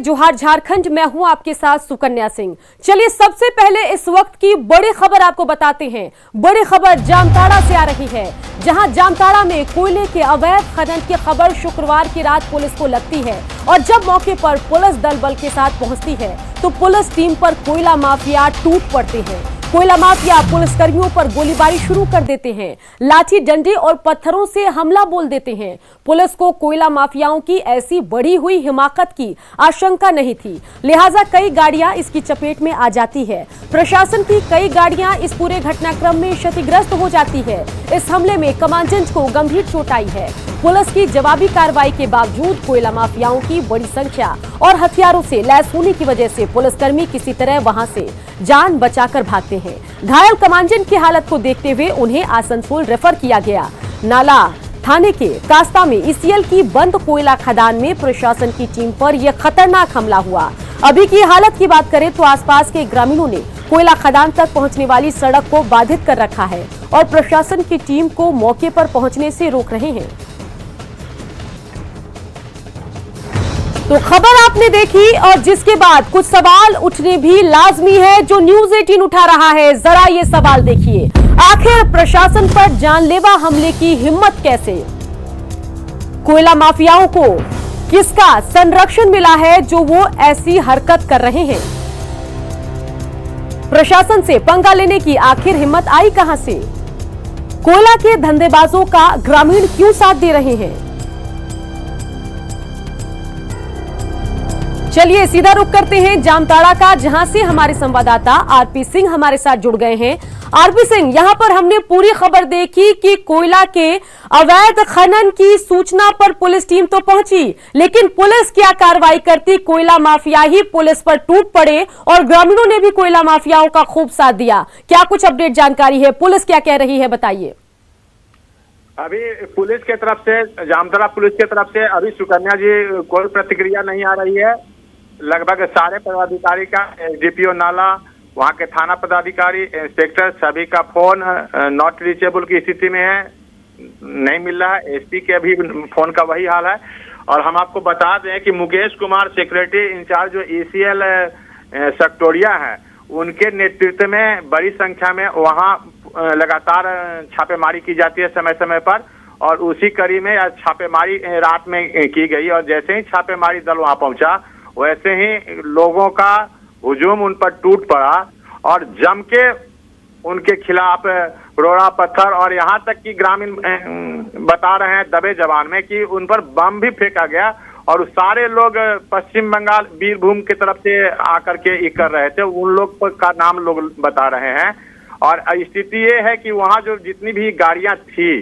जोहार झारखंड, मैं हूं आपके साथ सुकन्या सिंह। चलिए सबसे पहले इस वक्त की बड़ी खबर आपको बताते हैं। बड़ी खबर जामताड़ा से आ रही है, जहां जामताड़ा में कोयले के अवैध खनन की खबर शुक्रवार की रात पुलिस को लगती है और जब मौके पर पुलिस दल बल के साथ पहुंचती है तो पुलिस टीम पर कोयला माफिया टूट पड़ते हैं। कोयला माफिया पुलिसकर्मियों पर गोलीबारी शुरू कर देते हैं, लाठी डंडे और पत्थरों से हमला बोल देते हैं। पुलिस को कोयला माफियाओं की ऐसी बढ़ी हुई हिमाकत की आशंका नहीं थी, लिहाजा कई गाड़ियां इसकी चपेट में आ जाती है। प्रशासन की कई गाड़ियां इस पूरे घटनाक्रम में क्षतिग्रस्त हो जाती है। इस हमले में कमांडेंट को गंभीर चोट आई है। पुलिस की जवाबी कार्रवाई के बावजूद कोयला माफियाओं की बड़ी संख्या और हथियारों से लैस होने की वजह से पुलिसकर्मी किसी तरह वहां से जान बचाकर भागते हैं। घायल कमांडेंट की हालत को देखते हुए उन्हें आसनसोल रेफर किया गया। नाला थाने के कास्ता में ईसीएल की बंद कोयला खदान में प्रशासन की टीम पर यह खतरनाक हमला हुआ। अभी की हालत की बात करें तो आसपास के ग्रामीणों ने कोयला खदान तक पहुंचने वाली सड़क को बाधित कर रखा है और प्रशासन की टीम को मौके पर पहुंचने से रोक रहे हैं। तो खबर आपने देखी और जिसके बाद कुछ सवाल उठने भी लाजमी है जो न्यूज़ 18 उठा रहा है। जरा ये सवाल देखिए, आखिर प्रशासन पर जानलेवा हमले की हिम्मत कैसे? कोयला माफियाओं को किसका संरक्षण मिला है जो वो ऐसी हरकत कर रहे हैं? प्रशासन से पंगा लेने की आखिर हिम्मत आई कहां से? कोयला के धंधेबाजों का ग्रामीण क्यों साथ दे रहे हैं? चलिए सीधा रुख करते हैं जामताड़ा का, जहां से हमारे संवाददाता आरपी सिंह हमारे साथ जुड़ गए हैं। आरपी सिंह, यहां पर हमने पूरी खबर देखी कि कोयला के अवैध खनन की सूचना पर पुलिस टीम तो पहुंची, लेकिन पुलिस क्या कार्रवाई करती? कोयला माफिया ही पुलिस पर टूट पड़े और ग्रामीणों ने भी कोयला माफियाओं का खूब साथ दिया। क्या कुछ अपडेट जानकारी है? पुलिस क्या कह रही है, बताइए। अभी पुलिस के तरफ से, जामताड़ा पुलिस के तरफ से अभी सुकन्या जी कोई प्रतिक्रिया नहीं आ रही है। लगभग सारे पदाधिकारी का, एसडीपीओ नाला, वहाँ के थाना पदाधिकारी, इंस्पेक्टर, सभी का फोन नॉट रीचेबल की स्थिति में है, नहीं मिल रहा है। एसपी के भी फोन का वही हाल है। और हम आपको बता दें कि मुकेश कुमार सेक्रेटरी इंचार्ज जो ईसीएल सेक्टोरिया है, उनके नेतृत्व में बड़ी संख्या में वहाँ लगातार छापेमारी की जाती है समय समय पर, और उसी कड़ी में छापेमारी रात में की गई। और जैसे ही छापेमारी दल वहाँ पहुंचा वैसे ही लोगों का हुजूम उन पर टूट पड़ा और जम के उनके खिलाफ रोड़ा पत्थर, और यहाँ तक कि ग्रामीण बता रहे हैं दबे जवान में कि उन पर बम भी फेंका गया। और सारे लोग पश्चिम बंगाल बीरभूम की तरफ से आकर के कर रहे थे, उन लोग का नाम लोग बता रहे हैं। और स्थिति ये है कि वहाँ जो जितनी भी गाड़ियां थी,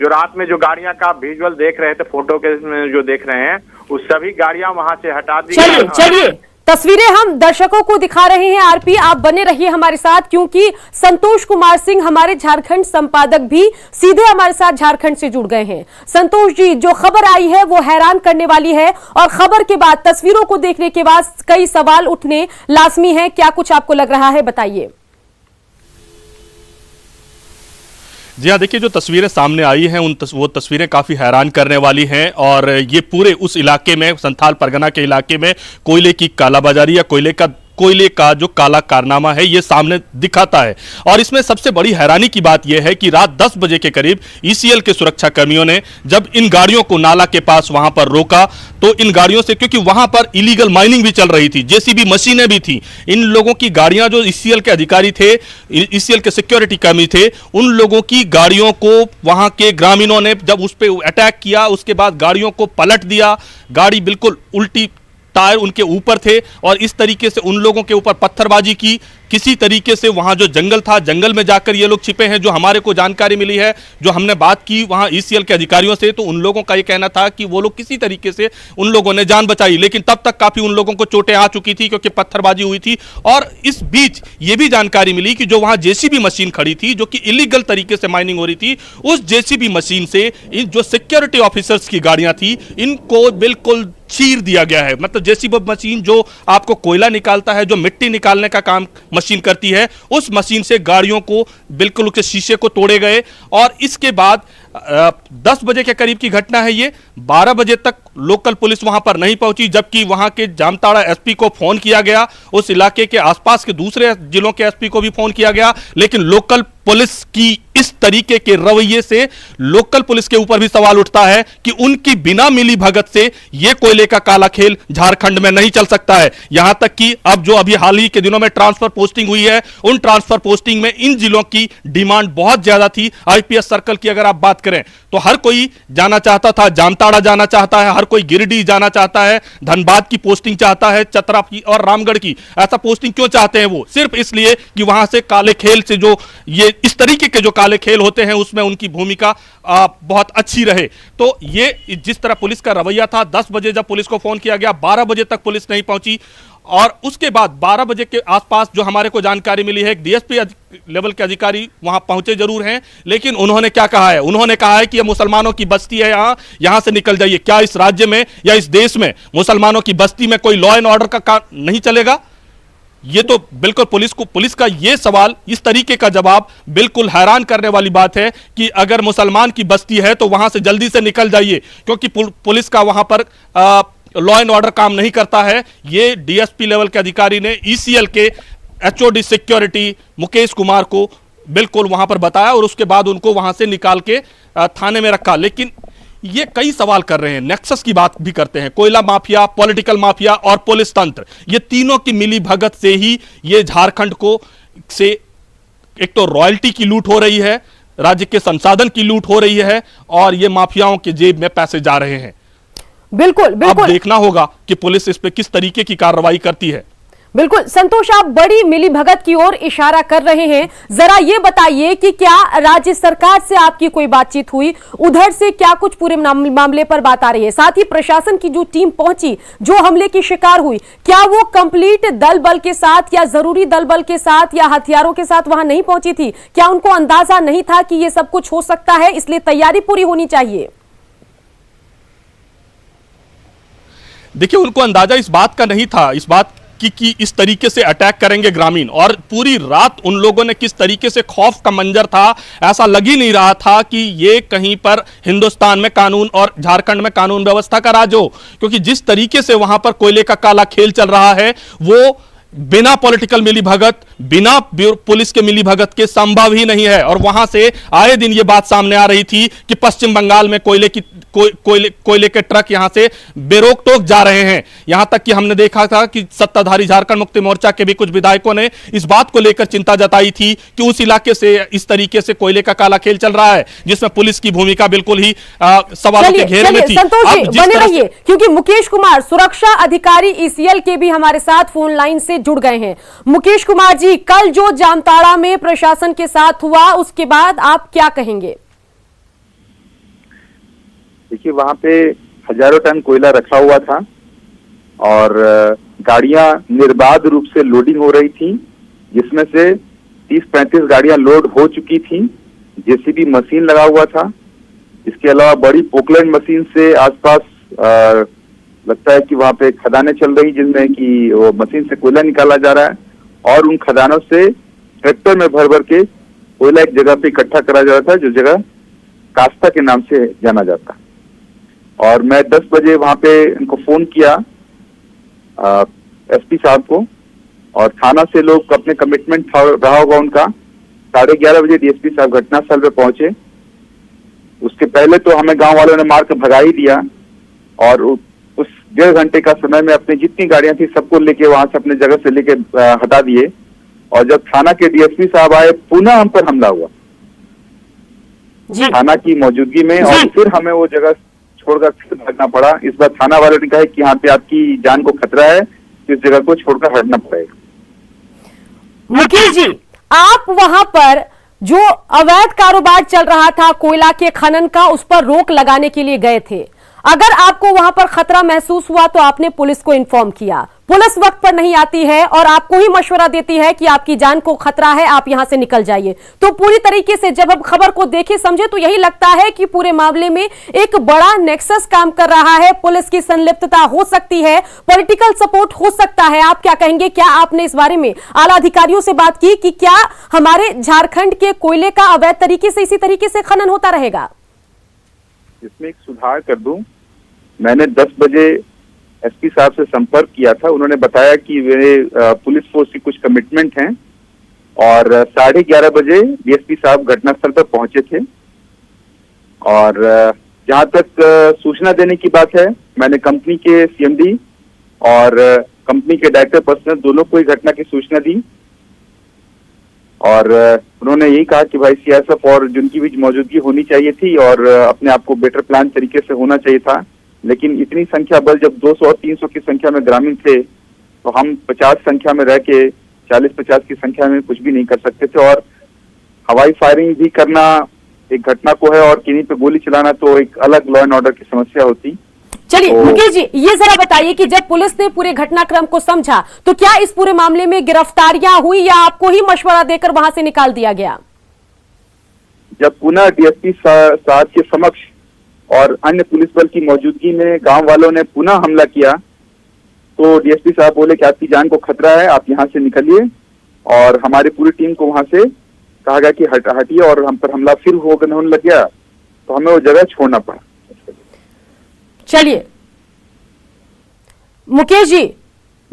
जो रात में जो गाड़ियां का विजुअल देख रहे थे, फोटो के जो देख रहे हैं, उस सभी गाड़ियां वहां से हटा दी। चलिए तस्वीरें हम दर्शकों को दिखा रहे हैं। आरपी, आप बने रहिए हमारे साथ, क्योंकि संतोष कुमार सिंह हमारे झारखंड संपादक भी सीधे हमारे साथ झारखंड से जुड़ गए हैं। संतोष जी, जो खबर आई है वो हैरान करने वाली है और खबर के बाद, तस्वीरों को देखने के बाद कई सवाल उठने लाजमी है। क्या कुछ आपको लग रहा है, बताइए। जी हाँ, देखिए जो तस्वीरें सामने आई हैं वो तस्वीरें काफ़ी हैरान करने वाली हैं। और ये पूरे उस इलाके में, संथाल परगना के इलाके में कोयले की कालाबाजारी या कोयले का जो काला कारनामा है ये सामने दिखाता है। और इसमें सबसे बड़ी हैरानी की बात यह है कि रात 10 बजे के करीब ईसीएल के सुरक्षा कर्मियों ने जब इन गाड़ियों को नाला के पास वहां पर रोका तो इन गाड़ियों से, क्योंकि वहां पर इलीगल माइनिंग भी चल रही थी, जेसीबी मशीनें भी थी, इन लोगों की गाड़ियां, जो ईसीएल के अधिकारी थे, ईसीएल के सिक्योरिटी कर्मी थे, उन लोगों की गाड़ियों को वहां के ग्रामीणों ने जब उस पर अटैक किया, उसके बाद गाड़ियों को पलट दिया। गाड़ी बिल्कुल उल्टी, टायर उनके ऊपर थे और इस तरीके से उन लोगों के ऊपर पत्थरबाजी की। किसी तरीके से वहां जो जंगल था, जंगल में जाकर ये लोग छिपे हैं। जो हमारे को जानकारी मिली है, जो हमने बात की वहां ईसीएल के अधिकारियों से, तो उन लोगों का ये कहना था कि वो लोग किसी तरीके से उन लोगों ने जान बचाई, लेकिन तब तक काफी उन लोगों को चोटें आ चुकी थी क्योंकि पत्थरबाजी हुई थी। और इस बीच ये भी जानकारी मिली कि जो वहां जेसीबी मशीन खड़ी थी, जो कि इलीगल तरीके से माइनिंग हो रही थी, उस जेसीबी मशीन से इन जो सिक्योरिटी ऑफिसर्स की गाड़ियां थी, इनको बिल्कुल चीर दिया गया है। मतलब जेसीबी मशीन जो आपको कोयला निकालता है, जो मिट्टी निकालने का काम मशीन करती है, उस मशीन से गाड़ियों को बिल्कुल उसके शीशे को तोड़े गए। और इसके बाद 10 बजे के करीब की घटना है ये। 12 बजे तक लोकल पुलिस वहां पर नहीं पहुंची, जबकि वहां के जामताड़ा एसपी को फोन किया गया, उस इलाके के आसपास के दूसरे जिलों के एसपी को भी फोन किया गया, लेकिन लोकल पुलिस की इस तरीके के रवैये से लोकल पुलिस के ऊपर भी सवाल उठता है कि उनकी बिना मिली भगत से यह कोयले का काला खेल झारखंड में नहीं चल सकता है। यहां तक कि अब जो अभी हाल ही के दिनों में ट्रांसफर पोस्टिंग हुई है, उन ट्रांसफर पोस्टिंग में इन जिलों की डिमांड बहुत ज्यादा थी। आईपीएस सर्कल की अगर आप बात करें तो हर कोई जाना चाहता था, जामताड़ा जाना चाहता है, हर कोई गिरिडीह जाना चाहता है, धनबाद की पोस्टिंग चाहता है, चतरा की और रामगढ़ की। ऐसा पोस्टिंग क्यों चाहते हैं वो? सिर्फ इसलिए कि वहां से काले खेल से जो ये इस तरीके के जो काले खेल होते हैं उसमें उनकी भूमिका बहुत अच्छी रहे। तो ये जिस तरह पुलिस का रवैया था, 10 बजे जब पुलिस को फोन किया गया, 12 बजे तक पुलिस नहीं पहुंची, और उसके बाद 12 बजे के आसपास जो हमारे को जानकारी मिली है, डीएसपी लेवल के अधिकारी वहां पहुंचे जरूर हैं, लेकिन उन्होंने क्या कहा है? उन्होंने कहा है कि ये मुसलमानों की बस्ती है, यहां से निकल जाइए। क्या इस राज्य में या इस देश में मुसलमानों की बस्ती में कोई लॉ एंड ऑर्डर का काम नहीं चलेगा? ये तो बिल्कुल पुलिस का ये सवाल, इस तरीके का जवाब बिल्कुल हैरान करने वाली बात है कि अगर मुसलमान की बस्ती है तो वहां से जल्दी से निकल जाइए, क्योंकि पुलिस का वहां पर लॉ एंड ऑर्डर काम नहीं करता है। ये डीएसपी लेवल के अधिकारी ने ईसीएल के एचओडी सिक्योरिटी मुकेश कुमार को बिल्कुल वहां पर बताया और उसके बाद उनको वहां से निकाल के थाने में रखा। लेकिन ये कई सवाल कर रहे हैं, नेक्सस की बात भी करते हैं, कोयला माफिया, पॉलिटिकल माफिया और पुलिस तंत्र, ये तीनों की मिली भगत से ही ये झारखंड को से एक तो रॉयल्टी की लूट हो रही है, राज्य के संसाधन की लूट हो रही है, और ये माफियाओं के जेब में पैसे जा रहे हैं। बिल्कुल बिल्कुल, अब देखना होगा कि पुलिस इस पे किस तरीके की कार्रवाई करती है। बिल्कुल संतोष, आप बड़ी मिलीभगत की ओर इशारा कर रहे हैं, जरा ये बताइए कि क्या राज्य सरकार से आपकी कोई बातचीत हुई? उधर से क्या कुछ पूरे मामले पर बात आ रही है? साथ ही प्रशासन की जो टीम पहुंची, जो हमले की शिकार हुई, क्या वो कंप्लीट दल बल के साथ या जरूरी दल बल के साथ या हथियारों के साथ वहां नहीं पहुंची थी? क्या उनको अंदाजा नहीं था कि ये सब कुछ हो सकता है, इसलिए तैयारी पूरी होनी चाहिए? देखिए, उनको अंदाजा इस बात का नहीं था, इस बात कि इस तरीके से अटैक करेंगे ग्रामीण, और पूरी रात उन लोगों ने किस तरीके से खौफ का मंजर था, ऐसा लग ही नहीं रहा था कि ये कहीं पर हिंदुस्तान में कानून और झारखंड में कानून व्यवस्था का राज हो, क्योंकि जिस तरीके से वहां पर कोयले का काला खेल चल रहा है वो बिना पॉलिटिकल मिलीभगत, बिना पुलिस के मिलीभगत के संभव ही नहीं है। और वहां से आए दिन ये बात सामने आ रही थी कि पश्चिम बंगाल में कोयले के ट्रक यहां से बेरोक टोक जा रहे हैं। यहां तक कि हमने देखा था कि सत्ताधारी झारखंड मुक्ति मोर्चा के भी कुछ विधायकों ने इस बात को लेकर चिंता जताई थी कि उस इलाके से इस तरीके से कोयले का काला खेल चल रहा है, जिसमें पुलिस की भूमिका बिल्कुल ही सवालों के घेरे में थी। संतोष जी बने रहिए, क्योंकि मुकेश कुमार सुरक्षा अधिकारी ईसीएल के भी हमारे साथ फोन लाइन से जुड़ गए हैं। मुकेश कुमार जी, कल जो जामताड़ा में प्रशासन के साथ हुआ, उसके बाद आप क्या कहेंगे? देखिए, वहां पे हजारों टन कोयला रखा हुआ था और गाड़ियां निर्बाध रूप से लोडिंग हो रही थी, जिसमें से 30-35 गाड़ियां लोड हो चुकी थी। जेसीबी मशीन लगा हुआ था, इसके अलावा बड़ी पोकलैंड मशीन से आसपास लगता है कि वहां पे खदानें चल रही, जिनमें कि वो मशीन से कोयला निकाला जा रहा है, और उन खदानों से ट्रैक्टर में भर भर के कोयला एक जगह पे इकट्ठा करा जा रहा था, जो जगह कास्ता के नाम से जाना जाता। और मैं 10 बजे वहां पे इनको फोन किया एसपी साहब को, और थाना से लोग अपने कमिटमेंट रहा होगा उनका। 11:30 बजे डीएसपी साहब घटनास्थल पे पहुंचे। उसके पहले तो हमें गांव वालों ने मार कर भगा ही दिया, और उस 1.5 घंटे का समय में अपनी जितनी गाड़ियां थी सबको लेके वहां से अपने जगह से लेके हटा दिए। और जब थाना के डीएसपी साहब आए, पुनः हम पर हमला हुआ थाना की मौजूदगी में, और फिर हमें वो जगह छोड़कर फिर भागना पड़ा। इस बार थाना वालों ने कहा कि यहाँ पे आपकी जान को खतरा है, इस जगह को छोड़कर हटना पड़ेगा। मुकेश जी, आप वहां पर जो अवैध कारोबार चल रहा था कोयला के खनन का, उस पर रोक लगाने के लिए गए थे। अगर आपको वहां पर खतरा महसूस हुआ तो आपने पुलिस को इन्फॉर्म किया। पुलिस वक्त पर नहीं आती है और आपको ही मशवरा देती है कि आपकी जान को खतरा है, आप यहां से निकल जाइए। तो पूरी तरीके से जब हम खबर को देखे समझे तो यही लगता है कि पूरे मामले में एक बड़ा नेक्सस काम कर रहा है, पुलिस की संलिप्तता हो सकती है, पॉलिटिकल सपोर्ट हो सकता है। आप क्या कहेंगे? क्या आपने इस बारे में आला अधिकारियों से बात की कि क्या हमारे झारखंड के कोयले का अवैध तरीके से इसी तरीके से खनन होता रहेगा? इसमें एक सुधार कर दूं, मैंने 10 बजे एसपी साहब से संपर्क किया था। उन्होंने बताया कि मेरे पुलिस फोर्स की कुछ कमिटमेंट हैं और 11:30 बजे डीएसपी साहब घटनास्थल पर पहुंचे थे। और जहां तक सूचना देने की बात है, मैंने कंपनी के सीएमडी और कंपनी के डायरेक्टर पर्सनल दोनों को ही घटना की सूचना दी और उन्होंने यही कहा कि भाई सीआईएसएफ और जिनकी भी मौजूदगी होनी चाहिए थी और अपने आप को बेटर प्लान तरीके से होना चाहिए था। लेकिन इतनी संख्या बल जब 200 और 300 की संख्या में ग्रामीण थे तो हम 50 संख्या में रह के 40-50 की संख्या में कुछ भी नहीं कर सकते थे। और हवाई फायरिंग भी करना एक घटना को है और किन्हीं पे गोली चलाना तो एक अलग लॉ एंड ऑर्डर की समस्या होती। चलिए मुकेश जी, ये जरा बताइए कि जब पुलिस ने पूरे घटनाक्रम को समझा तो क्या इस पूरे मामले में गिरफ्तारियां हुई या आपको ही मशवरा देकर वहां से निकाल दिया गया? जब पुनः डीएसपी साहब के समक्ष और अन्य पुलिस बल की मौजूदगी में गांव वालों ने पुनः हमला किया तो डीएसपी साहब बोले कि आपकी जान को खतरा है, आप यहां से निकलिए। और हमारी पूरी टीम को वहां से कहा गया कि हटिए और हम पर हमला फिर होने लग गया तो हमें वो जगह छोड़ना पड़ा। चलिए मुकेश जी,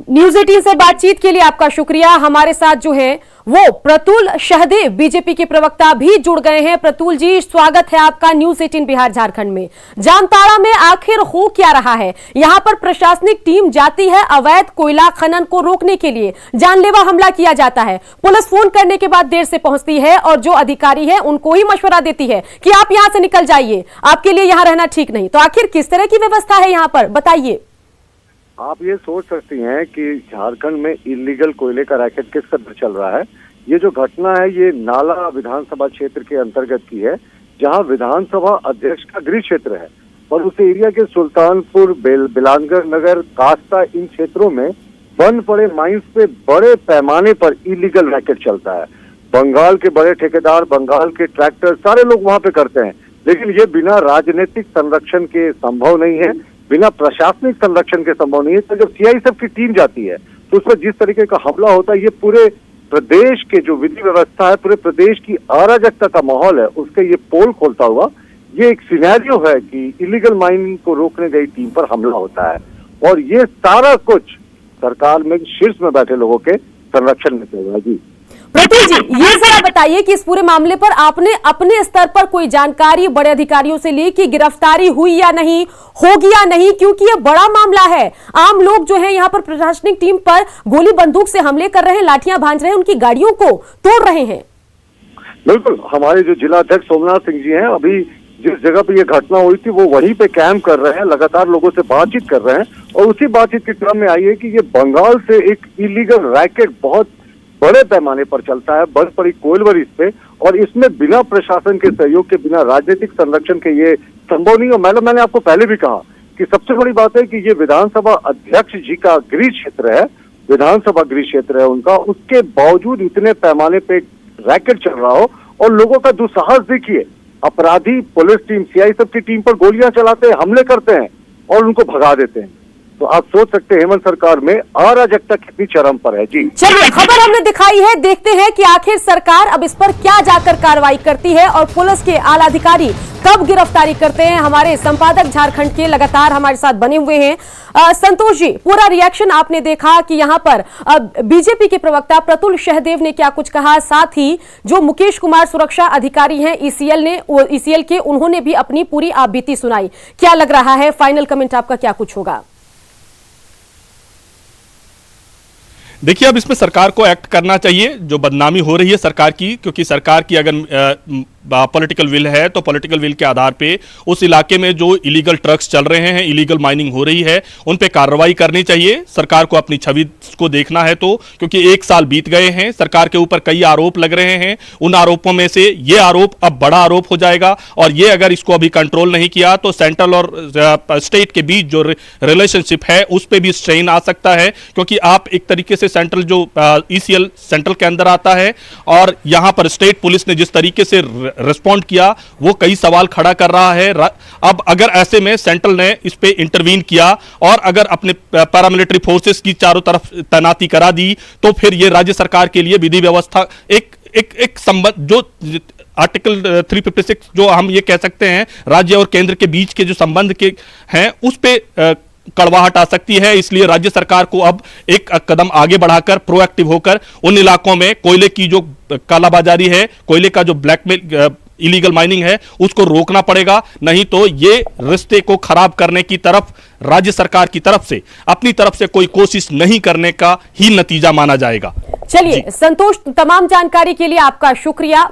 न्यूज 18 से बातचीत के लिए आपका शुक्रिया। हमारे साथ जो है वो प्रतुल सहदेव बीजेपी के प्रवक्ता भी जुड़ गए हैं। प्रतुल जी, स्वागत है आपका न्यूज 18 बिहार झारखंड में। जामताड़ा में आखिर हो क्या रहा है? यहां पर प्रशासनिक टीम जाती है, अवैध कोयला खनन को रोकने के लिए जानलेवा हमला किया जाता है। पुलिस फोन करने के बाद देर से पहुंचती है और जो अधिकारी है उनको ही मशवरा देती है कि आप यहां से निकल जाइए, आपके लिए यहां रहना ठीक नहीं। तो आखिर किस तरह की व्यवस्था है यहां पर, बताइए। आप ये सोच सकती हैं कि झारखंड में इलीगल कोयले का रैकेट किस कदर चल रहा है। ये जो घटना है ये नाला विधानसभा क्षेत्र के अंतर्गत की है, जहां विधानसभा अध्यक्ष का गृह क्षेत्र है और उस एरिया के सुल्तानपुर, बिलानगर नगर, कास्ता, इन क्षेत्रों में बन पड़े माइंस पे बड़े पैमाने पर इलीगल रैकेट चलता है। बंगाल के बड़े ठेकेदार, बंगाल के ट्रैक्टर, सारे लोग वहां पे करते हैं, लेकिन ये बिना राजनीतिक संरक्षण के संभव नहीं है, बिना प्रशासनिक संरक्षण के संभव नहीं है। तो जब सीआईएसएफ की टीम जाती है तो उसमें जिस तरीके का हमला होता है, ये पूरे प्रदेश के जो विधि व्यवस्था है, पूरे प्रदेश की अराजकता का माहौल है, उसके ये पोल खोलता हुआ ये एक सिनेरियो है कि इलीगल माइनिंग को रोकने गई टीम पर हमला होता है। और ये सारा कुछ सरकार में शीर्ष में बैठे लोगों के संरक्षण में चल रहा है। जी प्रतुल जी, ये जरा बताइए कि इस पूरे मामले पर आपने अपने स्तर पर कोई जानकारी बड़े अधिकारियों से ली कि गिरफ्तारी हुई या नहीं, होगी या नहीं, क्योंकि ये बड़ा मामला है। आम लोग जो है यहाँ पर प्रशासनिक टीम पर गोली बंदूक से हमले कर रहे हैं, लाठियां भांज रहे हैं, उनकी गाड़ियों को तोड़ रहे हैं। बिल्कुल, हमारे जो जिला अध्यक्ष सोमनाथ सिंह जी हैं, अभी जिस जगह पे ये घटना हुई थी वो वहीं पे कैंप कर रहे हैं, लगातार लोगों से बातचीत कर रहे हैं और उसी बातचीत के क्रम में आई है कि ये बंगाल से एक इलीगल रैकेट बहुत बड़े पैमाने पर चलता है, बर्फ पड़ी कोयलवरी इस पे, और इसमें बिना प्रशासन के सहयोग के, बिना राजनीतिक संरक्षण के ये संभव नहीं। और मैडम, मैंने आपको पहले भी कहा कि सबसे बड़ी बात है कि ये विधानसभा अध्यक्ष जी का गृह क्षेत्र है, विधानसभा गृह क्षेत्र है उनका, उसके बावजूद इतने पैमाने पे रैकेट चल रहा हो और लोगों का दुस्साहस देखिए। अपराधी पुलिस टीम, सीआईएसएफ की टीम पर गोलियां चलाते हैं, हमले करते हैं और उनको भगा देते हैं। तो आप सोच सकते हैं हेमंत सरकार में अराजकता कितनी चरम पर है। जी चलिए, खबर हमने दिखाई है, देखते हैं कि आखिर सरकार अब इस पर क्या जाकर कार्रवाई करती है और पुलिस के आला अधिकारी कब गिरफ्तारी करते हैं। हमारे संपादक झारखंड के लगातार हमारे साथ बने हुए हैं। संतोष जी, पूरा रिएक्शन आपने देखा कि यहाँ पर बीजेपी के प्रवक्ता प्रतुल सहदेव ने क्या कुछ कहा, साथ ही जो मुकेश कुमार सुरक्षा अधिकारी हैं ईसीएल के, उन्होंने भी अपनी पूरी आप बीती सुनाई। क्या लग रहा है, फाइनल कमेंट आपका क्या कुछ होगा? देखिए, अब इसमें सरकार को एक्ट करना चाहिए। जो बदनामी हो रही है सरकार की, क्योंकि सरकार की अगर पॉलिटिकल विल है तो पॉलिटिकल विल के आधार पे उस इलाके में जो इलीगल ट्रक्स चल रहे हैं, इलीगल माइनिंग हो रही है, उन पे कार्रवाई करनी चाहिए। सरकार को अपनी छवि को देखना है तो, क्योंकि 1 साल बीत गए हैं, सरकार के ऊपर कई आरोप लग रहे हैं। उन आरोपों में से ये आरोप अब बड़ा आरोप हो जाएगा और ये अगर इसको अभी कंट्रोल नहीं किया तो सेंट्रल और स्टेट के बीच जो रिलेशनशिप है उस पर भी स्ट्रेन आ सकता है। क्योंकि आप एक तरीके से सेंट्रल जो ईसीएल सेंट्रल के अंदर आता है और यहां पर स्टेट पुलिस ने जिस तरीके से रिस्पॉन्ड किया वो कई सवाल खड़ा कर रहा है। अब अगर ऐसे में सेंट्रल ने इस पे इंटरवीन किया और अगर अपने पैरामिलिट्री फोर्सेस की चारों तरफ तैनाती करा दी तो फिर ये राज्य सरकार के लिए विधि व्यवस्था एक संबंध जो आर्टिकल 356 जो हम ये कह सकते हैं राज्य और केंद्र के बीच के जो संबंध के हैं उस पे कड़वाहट आ सकती है। इसलिए राज्य सरकार को अब एक कदम आगे बढ़ाकर प्रोएक्टिव होकर उन इलाकों में कोयले की जो कालाबाजारी है, कोयले का जो ब्लैकमेल इलीगल माइनिंग है, उसको रोकना पड़ेगा। नहीं तो ये रिश्ते को खराब करने की तरफ राज्य सरकार की तरफ से अपनी तरफ से कोई कोशिश नहीं करने का ही नतीजा माना जाएगा। चलिए संतोष, तमाम जानकारी के लिए आपका शुक्रिया।